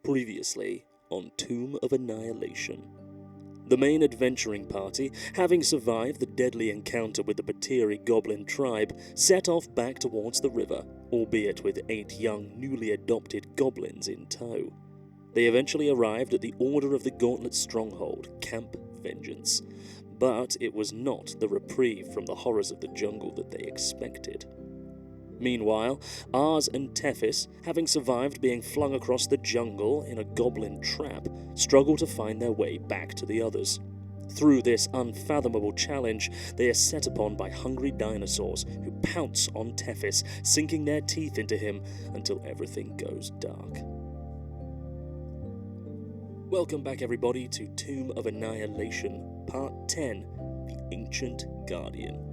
Previously on Tomb of Annihilation. The main adventuring party, having survived the deadly encounter with the Batiri goblin tribe, set off back towards the river, albeit with 8 young, newly adopted goblins in tow. They eventually arrived at the Order of the Gauntlet stronghold, Camp Vengeance, but it was not the reprieve from the horrors of the jungle that they expected. Meanwhile, Ars and Tethys, having survived being flung across the jungle in a goblin trap, struggle to find their way back to the others. Through this unfathomable challenge, they are set upon by hungry dinosaurs who pounce on Tethys, sinking their teeth into him until everything goes dark. Welcome back everybody to Tomb of Annihilation, Part 10, The Ancient Guardian.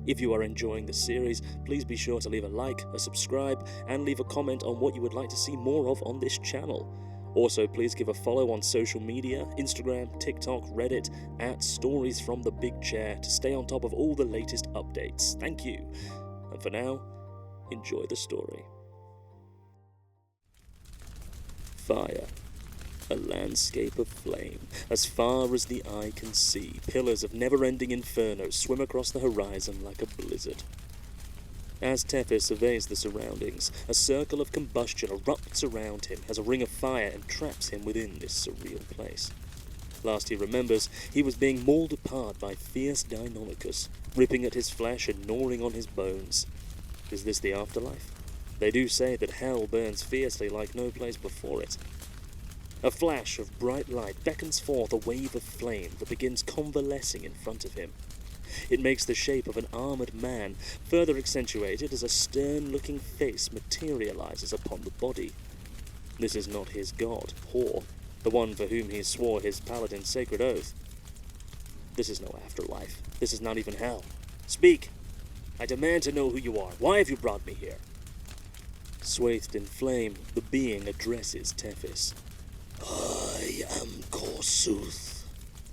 If you are enjoying the series, please be sure to leave a like, a subscribe, and leave a comment on what you would like to see more of on this channel. Also, please give a follow on social media, Instagram, TikTok, Reddit, at Stories from the Big Chair to stay on top of all the latest updates. Thank you. And for now, enjoy the story. Fire. A landscape of flame, as far as the eye can see. Pillars of never-ending inferno swim across the horizon like a blizzard. As Tethys surveys the surroundings, a circle of combustion erupts around him as a ring of fire entraps him within this surreal place. Last he remembers, he was being mauled apart by fierce Deinonychus, ripping at his flesh and gnawing on his bones. Is this the afterlife? They do say that hell burns fiercely like no place before it. A flash of bright light beckons forth a wave of flame that begins convalescing in front of him. It makes the shape of an armored man, further accentuated as a stern-looking face materializes upon the body. This is not his god, Hor, the one for whom he swore his paladin's sacred oath. This is no afterlife. This is not even hell. Speak! I demand to know who you are. Why have you brought me here? Swathed in flame, the being addresses Tethys. I am Korsuth,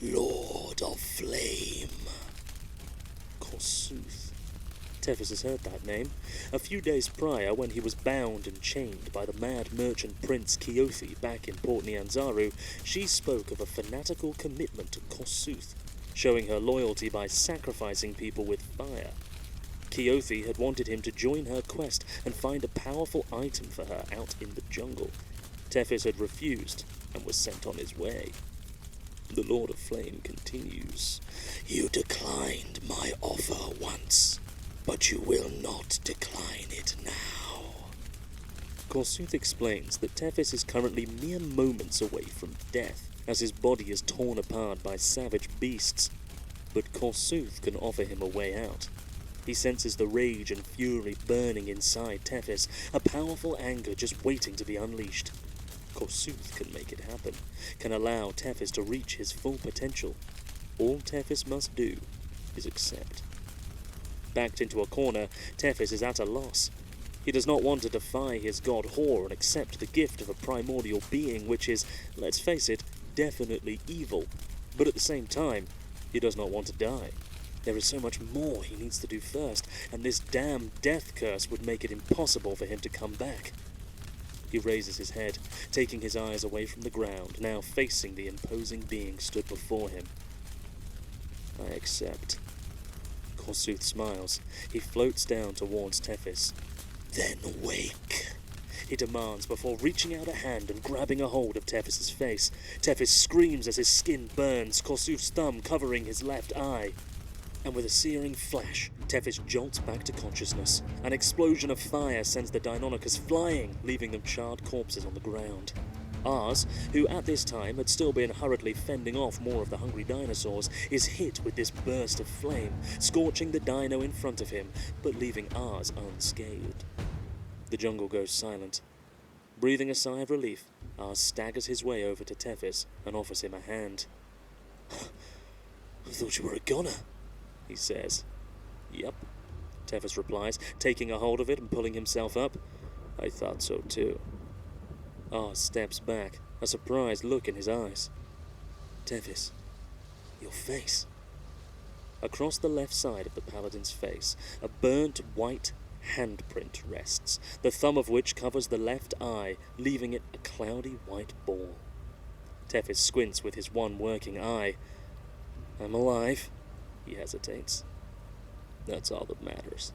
Lord of Flame. Korsuth. Tethys has heard that name. A few days prior, when he was bound and chained by the mad merchant prince Keothi back in Port Nyanzaru, she spoke of a fanatical commitment to Korsuth, showing her loyalty by sacrificing people with fire. Keothi had wanted him to join her quest and find a powerful item for her out in the jungle. Tethys had refused and was sent on his way. The Lord of Flame continues. You declined my offer once, but you will not decline it now. Korsuth explains that Tethys is currently mere moments away from death, as his body is torn apart by savage beasts. But Korsuth can offer him a way out. He senses the rage and fury burning inside Tethys, a powerful anger just waiting to be unleashed. Korsuth can make it happen, can allow Tethys to reach his full potential. All Tethys must do is accept. Backed into a corner, Tethys is at a loss. He does not want to defy his god Hor and accept the gift of a primordial being which is, let's face it, definitely evil. But at the same time, he does not want to die. There is so much more he needs to do first, and this damn death curse would make it impossible for him to come back. He raises his head, taking his eyes away from the ground, now facing the imposing being stood before him. I accept. Korsuth smiles. He floats down towards Tethys. Then wake, he demands before reaching out a hand and grabbing a hold of Tethys' face. Tethys screams as his skin burns, Korsuth's thumb covering his left eye. And with a searing flash, Tethys jolts back to consciousness. An explosion of fire sends the Deinonychus flying, leaving them charred corpses on the ground. Ars, who at this time had still been hurriedly fending off more of the hungry dinosaurs, is hit with this burst of flame, scorching the dino in front of him, but leaving Ars unscathed. The jungle goes silent. Breathing a sigh of relief, Ars staggers his way over to Tethys and offers him a hand. I thought you were a goner, he says. Yep, Tethys replies, taking a hold of it and pulling himself up. I thought so too. Ars steps back, a surprised look in his eyes. Tethys, your face. Across the left side of the paladin's face, a burnt white, handprint rests, the thumb of which covers the left eye, leaving it a cloudy white ball. Tethys squints with his one working eye. I'm alive, he hesitates. That's all that matters.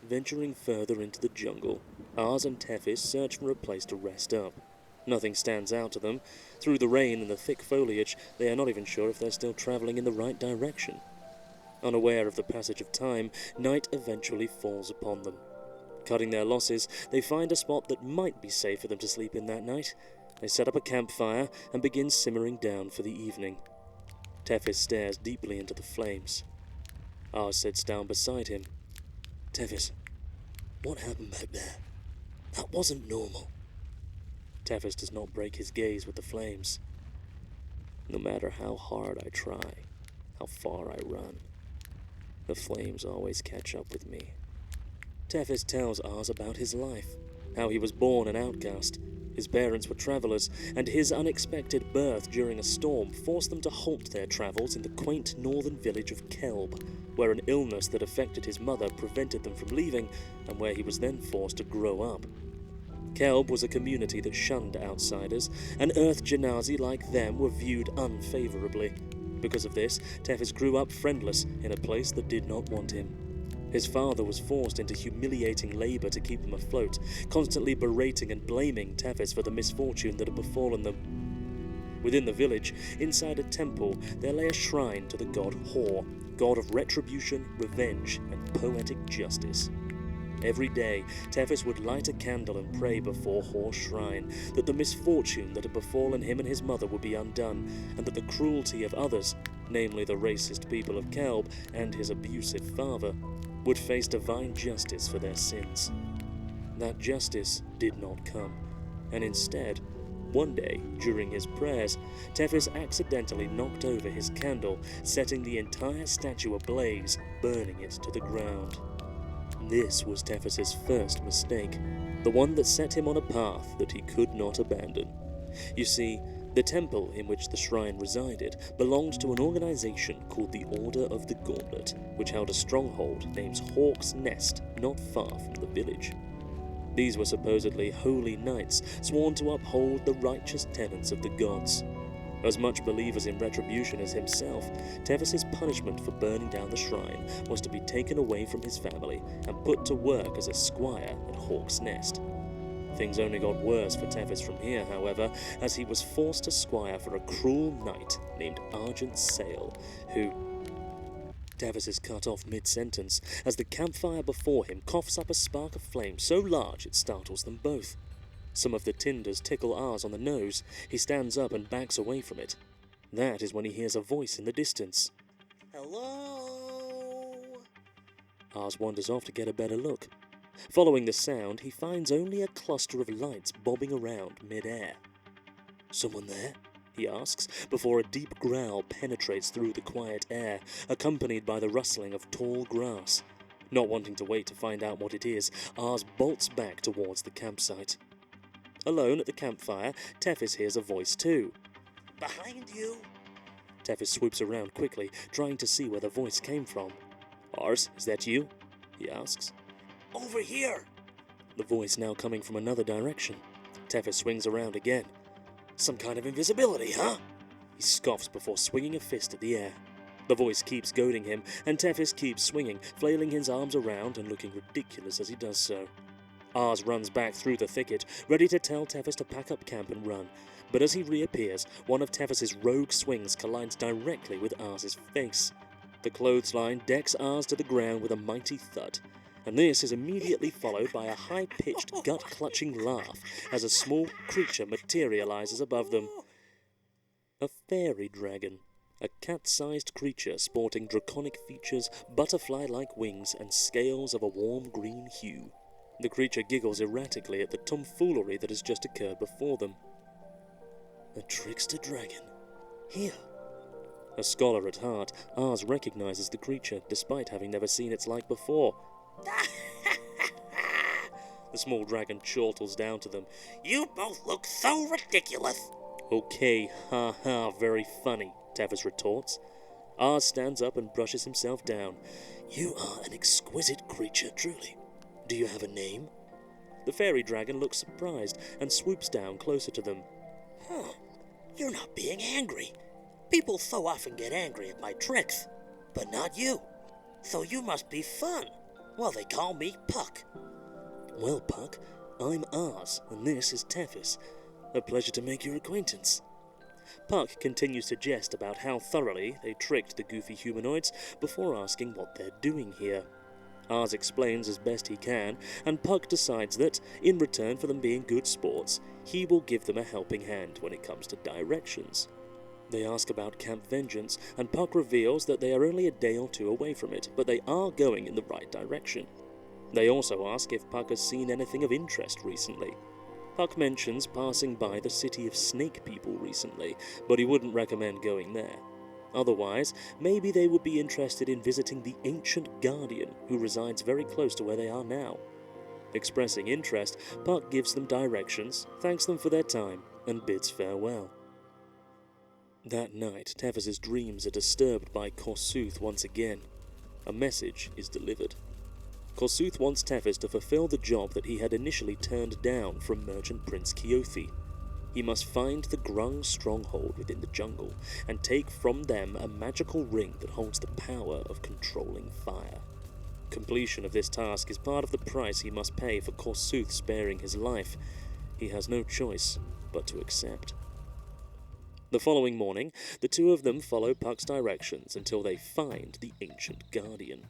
Venturing further into the jungle, Ars and Tethys search for a place to rest up. Nothing stands out to them. Through the rain and the thick foliage, they are not even sure if they're still traveling in the right direction. Unaware of the passage of time, night eventually falls upon them. Cutting their losses, they find a spot that might be safe for them to sleep in that night. They set up a campfire and begin simmering down for the evening. Tethys stares deeply into the flames. Ars sits down beside him. Tethys, what happened back there? That wasn't normal. Tethys does not break his gaze with the flames. No matter how hard I try, how far I run, the flames always catch up with me. Tethys tells Ars about his life, how he was born an outcast. His parents were travelers, and his unexpected birth during a storm forced them to halt their travels in the quaint northern village of Kelb, where an illness that affected his mother prevented them from leaving, and where he was then forced to grow up. Kelb was a community that shunned outsiders, and Earth Genasi like them were viewed unfavorably. Because of this, Tethys grew up friendless in a place that did not want him. His father was forced into humiliating labor to keep them afloat, constantly berating and blaming Tethys for the misfortune that had befallen them. Within the village, inside a temple, there lay a shrine to the god Hor, god of retribution, revenge, and poetic justice. Every day, Tethys would light a candle and pray before Hor's shrine that the misfortune that had befallen him and his mother would be undone, and that the cruelty of others, namely the racist people of Kelb and his abusive father, would face divine justice for their sins. That justice did not come, and instead, one day, during his prayers, Tethys accidentally knocked over his candle, setting the entire statue ablaze, burning it to the ground. This was Tethys' first mistake, the one that set him on a path that he could not abandon. You see, the temple in which the shrine resided belonged to an organization called the Order of the Gauntlet, which held a stronghold named Hawk's Nest not far from the village. These were supposedly holy knights sworn to uphold the righteous tenets of the gods. As much believers in retribution as himself, Tethys' punishment for burning down the shrine was to be taken away from his family and put to work as a squire at Hawk's Nest. Things only got worse for Tethys from here, however, as he was forced to squire for a cruel knight named Argent Sail, who... Tethys is cut off mid-sentence, as the campfire before him coughs up a spark of flame so large it startles them both. Some of the tinders tickle Ars on the nose. He stands up and backs away from it. That is when he hears a voice in the distance. Hello? Ars wanders off to get a better look. Following the sound, he finds only a cluster of lights bobbing around mid-air. Someone there? He asks, before a deep growl penetrates through the quiet air, accompanied by the rustling of tall grass. Not wanting to wait to find out what it is, Ars bolts back towards the campsite. Alone at the campfire, Tethys hears a voice too. Behind you? Tethys swoops around quickly, trying to see where the voice came from. Ars, is that you? He asks. Over here! The voice now coming from another direction. Tethys swings around again. Some kind of invisibility, huh? He scoffs before swinging a fist at the air. The voice keeps goading him, and Tethys keeps swinging, flailing his arms around and looking ridiculous as he does so. Ars runs back through the thicket, ready to tell Tethys to pack up camp and run. But as he reappears, one of Tethys' rogue swings collides directly with Ars' face. The clothesline decks Ars to the ground with a mighty thud, and this is immediately followed by a high-pitched, gut-clutching laugh as a small creature materializes above them. A fairy dragon. A cat-sized creature sporting draconic features, butterfly-like wings, and scales of a warm green hue. The creature giggles erratically at the tomfoolery that has just occurred before them. A trickster dragon. Here. A scholar at heart, Ars recognizes the creature, despite having never seen its like before. The small dragon chortles down to them. You both look so ridiculous. Okay, ha ha, very funny, Tethys retorts. Ars stands up and brushes himself down. You are an exquisite creature, truly. Do you have a name? The fairy dragon looks surprised and swoops down closer to them. Huh. You're not being angry. People so often get angry at my tricks, but not you. So you must be fun. Well, they call me Puck. Well, Puck, I'm Ars, and this is Tethys. A pleasure to make your acquaintance. Puck continues to jest about how thoroughly they tricked the goofy humanoids before asking what they're doing here. Ars explains as best he can, and Puck decides that, in return for them being good sports, he will give them a helping hand when it comes to directions. They ask about Camp Vengeance, and Puck reveals that they are only a day or two away from it, but they are going in the right direction. They also ask if Puck has seen anything of interest recently. Puck mentions passing by the city of snake people recently, but he wouldn't recommend going there. Otherwise, maybe they would be interested in visiting the ancient guardian who resides very close to where they are now. Expressing interest, Puck gives them directions, thanks them for their time, and bids farewell. That night, Tethys' dreams are disturbed by Korsuth once again. A message is delivered. Korsuth wants Tethys to fulfill the job that he had initially turned down from Merchant Prince Keothi. He must find the Grung stronghold within the jungle and take from them a magical ring that holds the power of controlling fire. Completion of this task is part of the price he must pay for Korsuth sparing his life. He has no choice but to accept. The following morning, the two of them follow Puck's directions until they find the ancient guardian.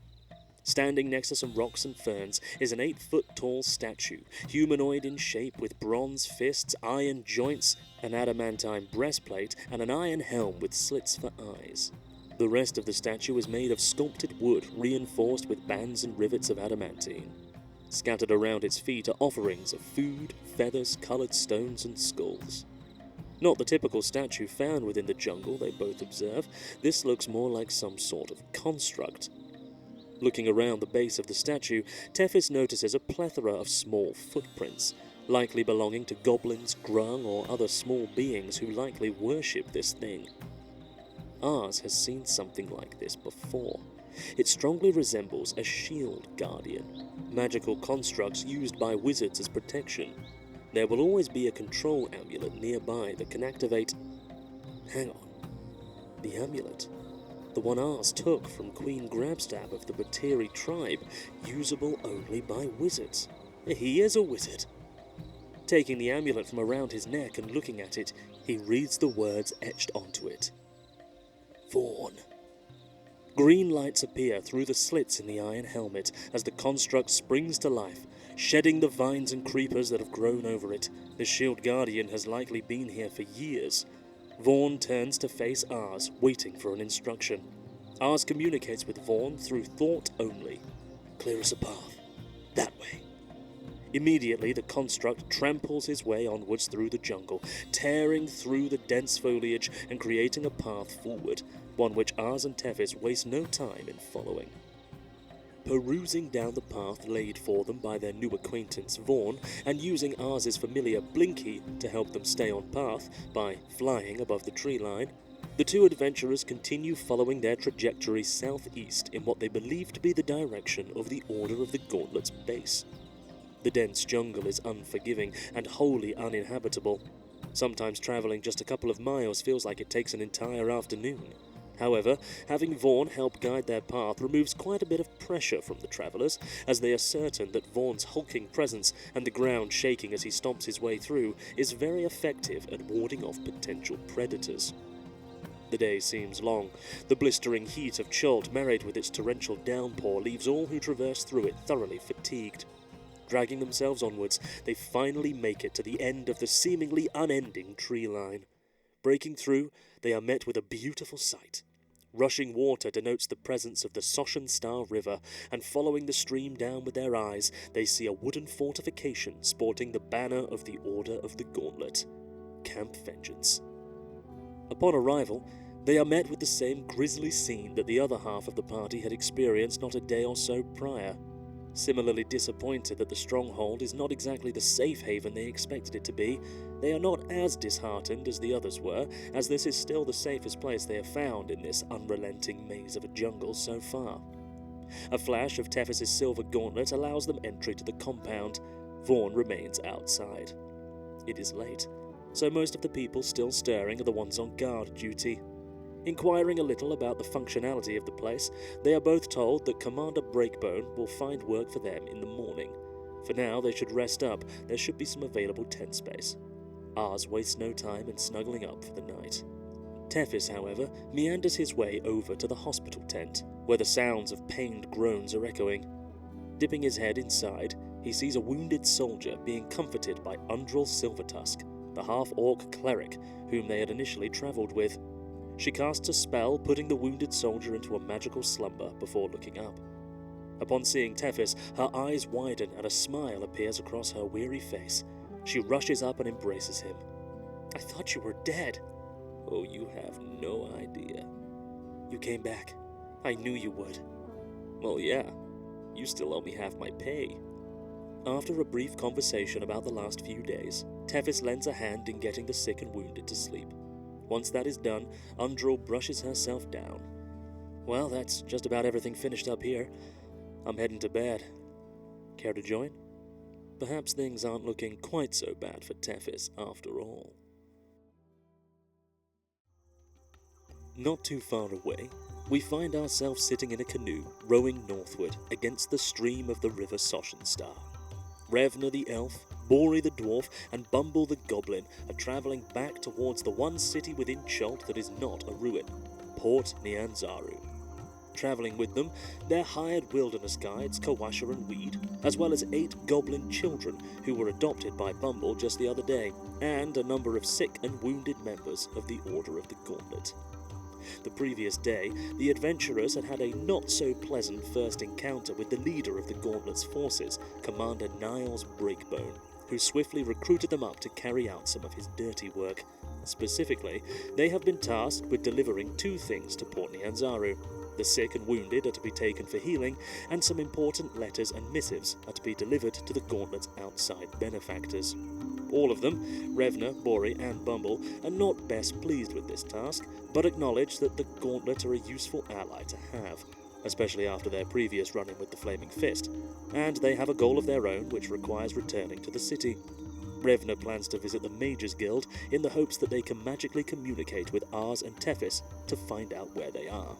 Standing next to some rocks and ferns is an 8-foot-tall statue, humanoid in shape with bronze fists, iron joints, an adamantine breastplate, and an iron helm with slits for eyes. The rest of the statue is made of sculpted wood reinforced with bands and rivets of adamantine. Scattered around its feet are offerings of food, feathers, coloured stones, and skulls. Not the typical statue found within the jungle, they both observe. This looks more like some sort of construct. Looking around the base of the statue, Tethys notices a plethora of small footprints, likely belonging to goblins, grung, or other small beings who likely worship this thing. Ars has seen something like this before. It strongly resembles a shield guardian, magical constructs used by wizards as protection. There will always be a control amulet nearby that can activate... Hang on. The amulet. The one Ars took from Queen Grabstab of the Bateri tribe, usable only by wizards. He is a wizard. Taking the amulet from around his neck and looking at it, he reads the words etched onto it. Vaughn. Green lights appear through the slits in the iron helmet as the construct springs to life, shedding the vines and creepers that have grown over it. The shield guardian has likely been here for years. Vaughn turns to face Ars, waiting for an instruction. Ars communicates with Vaughn through thought only. Clear us a path. That way. Immediately, the construct tramples his way onwards through the jungle, tearing through the dense foliage and creating a path forward, one which Ars and Tethys waste no time in following. Perusing down the path laid for them by their new acquaintance Vaughn, and using Ars's familiar Blinky to help them stay on path by flying above the tree line, the two adventurers continue following their trajectory southeast in what they believe to be the direction of the Order of the Gauntlet's base. The dense jungle is unforgiving and wholly uninhabitable. Sometimes traveling just a couple of miles feels like it takes an entire afternoon. However, having Vaughn help guide their path removes quite a bit of pressure from the travelers, as they are certain that Vaughn's hulking presence and the ground shaking as he stomps his way through is very effective at warding off potential predators. The day seems long. The blistering heat of Chult, married with its torrential downpour, leaves all who traverse through it thoroughly fatigued. Dragging themselves onwards, they finally make it to the end of the seemingly unending tree line. Breaking through, they are met with a beautiful sight. Rushing water denotes the presence of the Soshan Star River, and following the stream down with their eyes, they see a wooden fortification sporting the banner of the Order of the Gauntlet, Camp Vengeance. Upon arrival, they are met with the same grisly scene that the other half of the party had experienced not a day or so prior. Similarly disappointed that the stronghold is not exactly the safe haven they expected it to be, they are not as disheartened as the others were, as this is still the safest place they have found in this unrelenting maze of a jungle so far. A flash of Tethys' silver gauntlet allows them entry to the compound. Vaughn remains outside. It is late, so most of the people still stirring are the ones on guard duty. Inquiring a little about the functionality of the place, they are both told that Commander Breakbone will find work for them in the morning. For now, they should rest up. There should be some available tent space. Ars wastes no time in snuggling up for the night. Tethys, however, meanders his way over to the hospital tent, where the sounds of pained groans are echoing. Dipping his head inside, he sees a wounded soldier being comforted by Undril Silvertusk, the half-orc cleric whom they had initially travelled with. She casts a spell, putting the wounded soldier into a magical slumber before looking up. Upon seeing Tethys, her eyes widen and a smile appears across her weary face. She rushes up and embraces him. "I thought you were dead." "Oh, you have no idea." "You came back. I knew you would." "Well, yeah. You still owe me half my pay." After a brief conversation about the last few days, Tethys lends a hand in getting the sick and wounded to sleep. Once that is done, Undril brushes herself down. "Well, that's just about everything finished up here. I'm heading to bed. Care to join? Perhaps things aren't looking quite so bad for Tethys after all." Not too far away, we find ourselves sitting in a canoe, rowing northward against the stream of the river Soshenstar. Revna the elf, Bori the dwarf, and Bumble the goblin are travelling back towards the one city within Chult that is not a ruin, Port Nyanzaru. Travelling with them, their hired wilderness guides, Kawasha and Weed, as well as 8 goblin children who were adopted by Bumble just the other day, and a number of sick and wounded members of the Order of the Gauntlet. The previous day, the adventurers had had a not-so-pleasant first encounter with the leader of the Gauntlet's forces, Commander Niles Breakbone, who swiftly recruited them up to carry out some of his dirty work. Specifically, they have been tasked with delivering 2 things to Port Nyanzaru. The sick and wounded are to be taken for healing, and some important letters and missives are to be delivered to the Gauntlet's outside benefactors. All of them, Revna, Bori, and Bumble, are not best pleased with this task, but acknowledge that the Gauntlet are a useful ally to have, especially after their previous run-in with the Flaming Fist, and they have a goal of their own which requires returning to the city. Revna plans to visit the Mages Guild in the hopes that they can magically communicate with Ars and Tethys to find out where they are.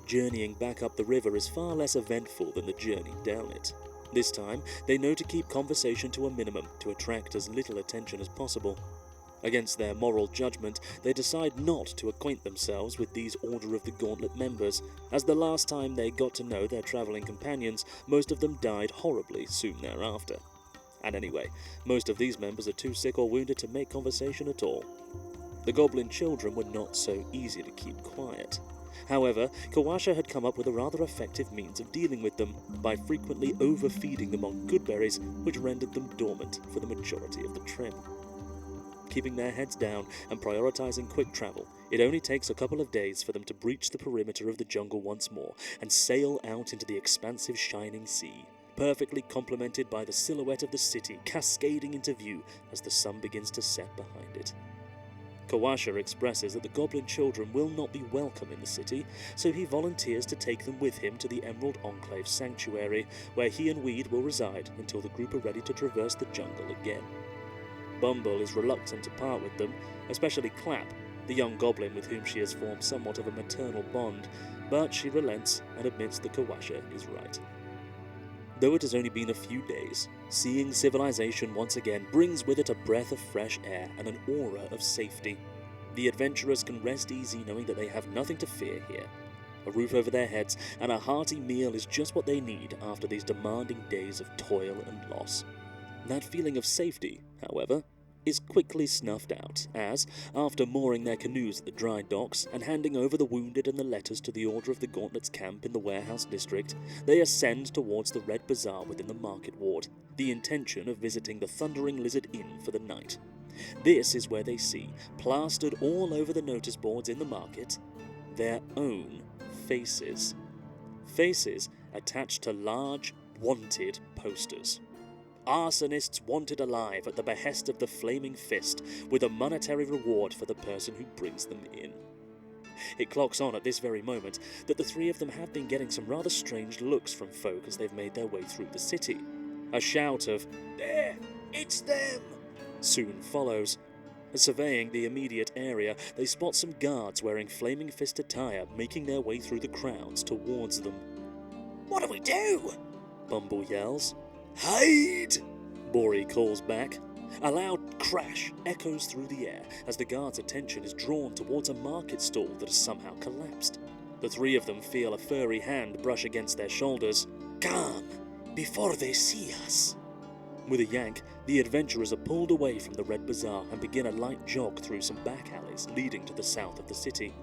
Journeying back up the river is far less eventful than the journey down it. This time, they know to keep conversation to a minimum to attract as little attention as possible. Against their moral judgment, they decide not to acquaint themselves with these Order of the Gauntlet members, as the last time they got to know their travelling companions, most of them died horribly soon thereafter. And anyway, most of these members are too sick or wounded to make conversation at all. The goblin children were not so easy to keep quiet. However, Kawasha had come up with a rather effective means of dealing with them, by frequently overfeeding them on good berries, which rendered them dormant for the majority of the trip. Keeping their heads down and prioritizing quick travel, it only takes a couple of days for them to breach the perimeter of the jungle once more and sail out into the expansive shining sea, perfectly complemented by the silhouette of the city cascading into view as the sun begins to set behind it. Kawasha expresses that the goblin children will not be welcome in the city, so he volunteers to take them with him to the Emerald Enclave Sanctuary, where he and Weed will reside until the group are ready to traverse the jungle again. Bumble is reluctant to part with them, especially Clap, the young goblin with whom she has formed somewhat of a maternal bond, but she relents and admits that Kawasha is right. Though it has only been a few days, seeing civilization once again brings with it a breath of fresh air and an aura of safety. The adventurers can rest easy knowing that they have nothing to fear here. A roof over their heads and a hearty meal is just what they need after these demanding days of toil and loss. That feeling of safety, however, is quickly snuffed out as, after mooring their canoes at the dry docks and handing over the wounded and the letters to the Order of the Gauntlet's camp in the warehouse district, they ascend towards the Red Bazaar within the market ward, the intention of visiting the Thundering Lizard Inn for the night. This is where they see, plastered all over the notice boards in the market, their own faces. Faces attached to large, wanted posters. Arsonists wanted alive at the behest of the Flaming Fist, with a monetary reward for the person who brings them in. It clocks on at this very moment that the three of them have been getting some rather strange looks from folk as they've made their way through the city. A shout of, "There! It's them!" soon follows. Surveying the immediate area, they spot some guards wearing Flaming Fist attire making their way through the crowds towards them. What do we do? Bumble yells. Hide! Bori calls back. A loud crash echoes through the air as the guard's attention is drawn towards a market stall that has somehow collapsed. The three of them feel a furry hand brush against their shoulders. Come, before they see us. With a yank, the adventurers are pulled away from the Red Bazaar and begin a light jog through some back alleys leading to the south of the city.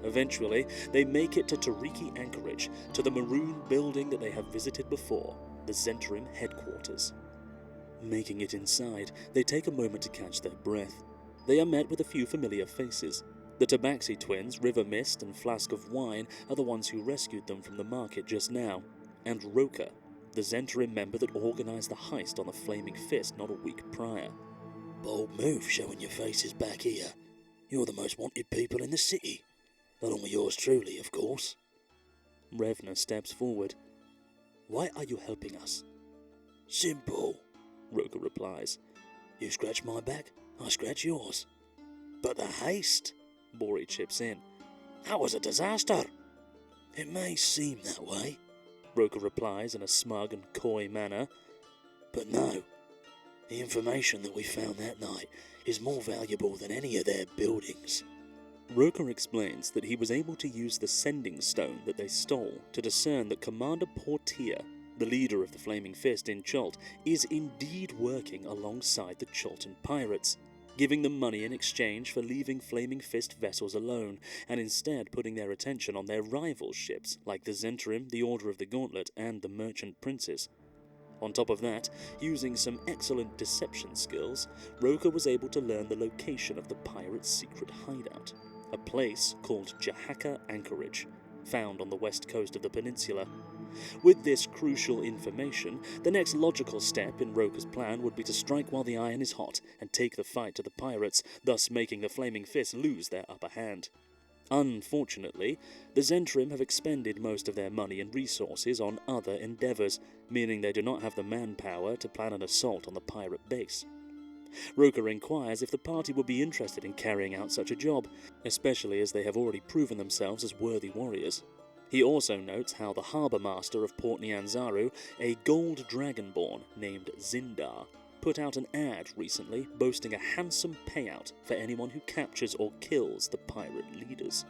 Eventually, they make it to Tariki Anchorage, to the maroon building that they have visited before, the Zentrim headquarters. Making it inside, they take a moment to catch their breath. They are met with a few familiar faces. The Tabaxi twins, River Mist and Flask of Wine, are the ones who rescued them from the market just now, and Roka, the Zentrim member that organised the heist on the Flaming Fist not a week prior. Bold move showing your faces back here. You're the most wanted people in the city. Along with yours truly, of course. Revna steps forward. Why are you helping us? Simple, Roka replies. You scratch my back, I scratch yours. But the haste, Bori chips in. That was a disaster. It may seem that way, Roka replies in a smug and coy manner. But no, the information that we found that night is more valuable than any of their buildings. Roka explains that he was able to use the sending stone that they stole to discern that Commander Portia, the leader of the Flaming Fist in Chult, is indeed working alongside the Chultan pirates, giving them money in exchange for leaving Flaming Fist vessels alone, and instead putting their attention on their rival ships like the Zentrim, the Order of the Gauntlet, and the Merchant Princes. On top of that, using some excellent deception skills, Roka was able to learn the location of the pirates' secret hideout, a place called Jahaka Anchorage, found on the west coast of the peninsula. With this crucial information, the next logical step in Roka's plan would be to strike while the iron is hot and take the fight to the pirates, thus making the Flaming Fist lose their upper hand. Unfortunately, the Zentrim have expended most of their money and resources on other endeavours, meaning they do not have the manpower to plan an assault on the pirate base. Roka inquires if the party would be interested in carrying out such a job, especially as they have already proven themselves as worthy warriors. He also notes how the harbour master of Port Nyanzaru, a gold dragonborn named Zindar, put out an ad recently boasting a handsome payout for anyone who captures or kills the pirate leaders.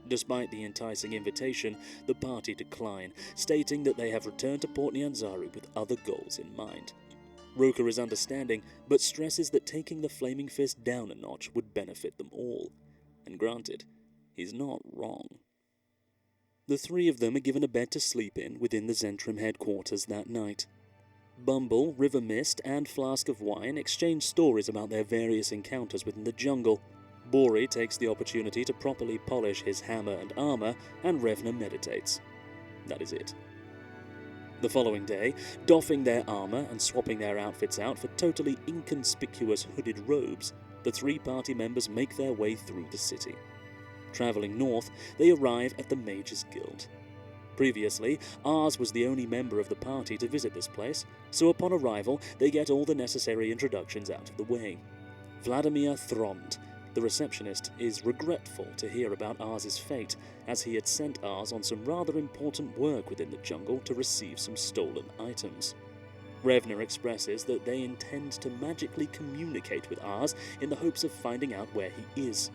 Despite the enticing invitation, the party decline, stating that they have returned to Port Nyanzaru with other goals in mind. Roka is understanding, but stresses that taking the Flaming Fist down a notch would benefit them all. And granted, he's not wrong. The three of them are given a bed to sleep in within the Zentrim headquarters that night. Bumble, River Mist, and Flask of Wine exchange stories about their various encounters within the jungle. Bori takes the opportunity to properly polish his hammer and armor, and Revna meditates. That is it. The following day, doffing their armor and swapping their outfits out for totally inconspicuous hooded robes, the three party members make their way through the city. Travelling north, they arrive at the Mages Guild. Previously, Ars was the only member of the party to visit this place, so upon arrival, they get all the necessary introductions out of the way. Vladimir Thrond, the receptionist, is regretful to hear about Ars's fate, as he had sent Ars on some rather important work within the jungle to receive some stolen items. Revna expresses that they intend to magically communicate with Ars in the hopes of finding out where he is.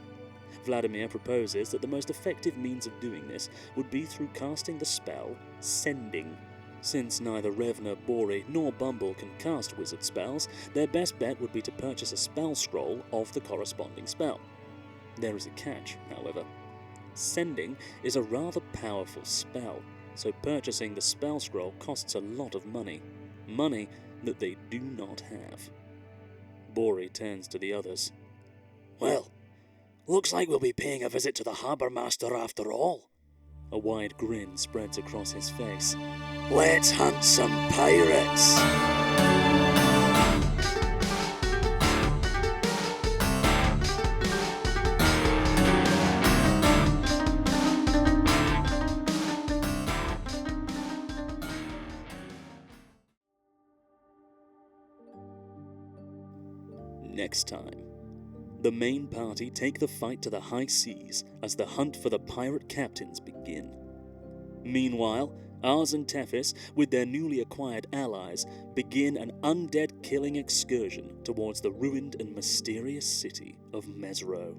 Vladimir proposes that the most effective means of doing this would be through casting the spell Sending. Since neither Revna, Bori, nor Bumble can cast wizard spells, their best bet would be to purchase a spell scroll of the corresponding spell. There is a catch, however. Sending is a rather powerful spell, so purchasing the spell scroll costs a lot of money. Money that they do not have. Bori turns to the others. Well, looks like we'll be paying a visit to the harbour master after all. A wide grin spreads across his face. Let's hunt some pirates! Next time, the main party take the fight to the high seas as the hunt for the pirate captains begin. Meanwhile, Ars and Tethys, with their newly acquired allies, begin an undead killing excursion towards the ruined and mysterious city of Mesro.